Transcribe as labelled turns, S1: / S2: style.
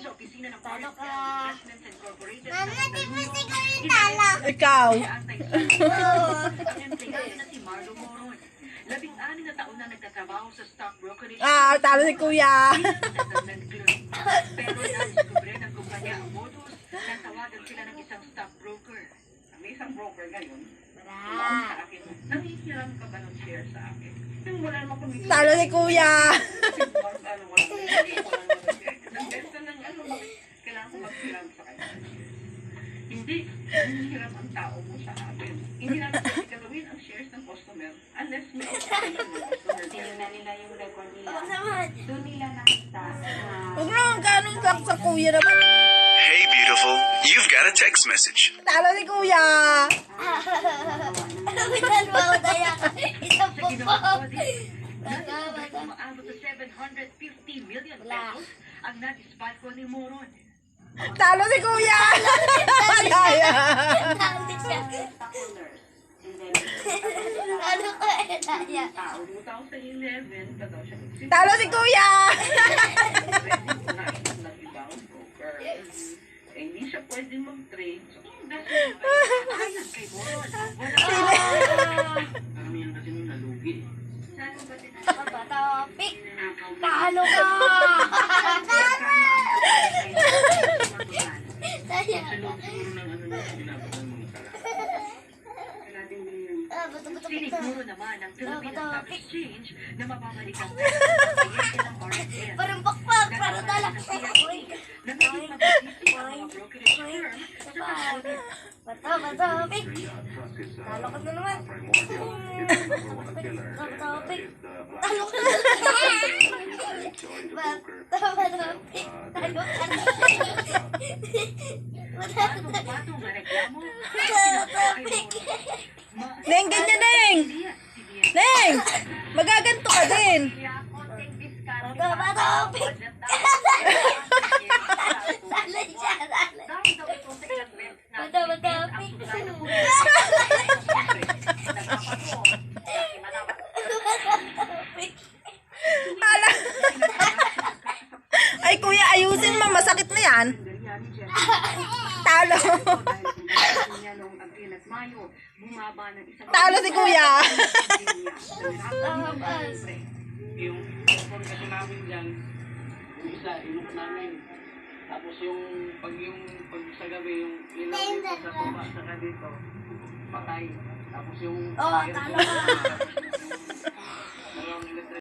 S1: sa opisina ng
S2: Talo ka.
S1: Investments Incorporated.
S2: Mama, di mo siguro yung talo.
S3: Ikaw.
S1: Ang empleyado na si Marlo Moron. 16 na taon na nagtatrabaho sa stock brokerage.
S3: Talo si kuya.
S1: Settlement clerk. Pero na-discover ng kumpanya ang modus na tawagan sila ng isang stock broker. May isang broker ngayon. Sa akin, nangihiram ka ba ng share sa akin? Yung wala naman kung
S3: Talo si kuya.
S1: kailangan ko maghiram sa kanya. Hindi, nangihiram ang tao mo sa akin. Hindi namin pwede gawin ang shares ng customer unless may authorization ng customer. Tingnan nila yung record nila. Doon nila nakita na...
S3: Huwag naman ganun sa kuya naman.
S4: Hey, beautiful. You've got a text message.
S3: Talo si kuya.
S2: Bitan mo ako tayo. Isang
S1: Sa
S2: po.
S1: ginawa ko din, umaabot sa 750 million pesos ang na-dispatch ko ni Moron.
S3: Talo si kuya. Daya.
S2: Talo siya. Talo ka eh, Daya.
S1: 2011, ka daw siya nagsisimula.
S3: Talo si kuya.
S1: Hindi siya pwede mag-trade. So, ayan kay Moron. Karamihan kasi nung nalugi. Saan ba
S2: Papa, topic. Talo ka. Daya.
S1: Sa loob siguro ng ano na ginagawa ng mga kala. Siniguro naman ang Philippine Stock Exchange na mababalik ang pera ng kliyente ng RSS.
S2: Parang pakpak. Parang talak.
S1: Na naging magbisisi ang mga brokerage firm sa pagkunin.
S2: Topic. Talo ka na naman. Topic. Talo ka na naman. Topic. Talo ka na.
S1: Patong-patong na reklamo.
S2: Topic.
S3: Neng, ganyan, Neng. Neng, magaganto ka din.
S2: Topic. Talo siya. Topic.
S3: Hala. Ay, kuya, ayusin mo. Masakit na yan. Talo. Talo si kuya.
S1: Yung phone kasi namin dyan, yung isa, inok namin. Tapos yung pag sa gabi, yung ilaw dito sa baba, saka dito, patay. Tapos yung...
S2: Oh, talo ka.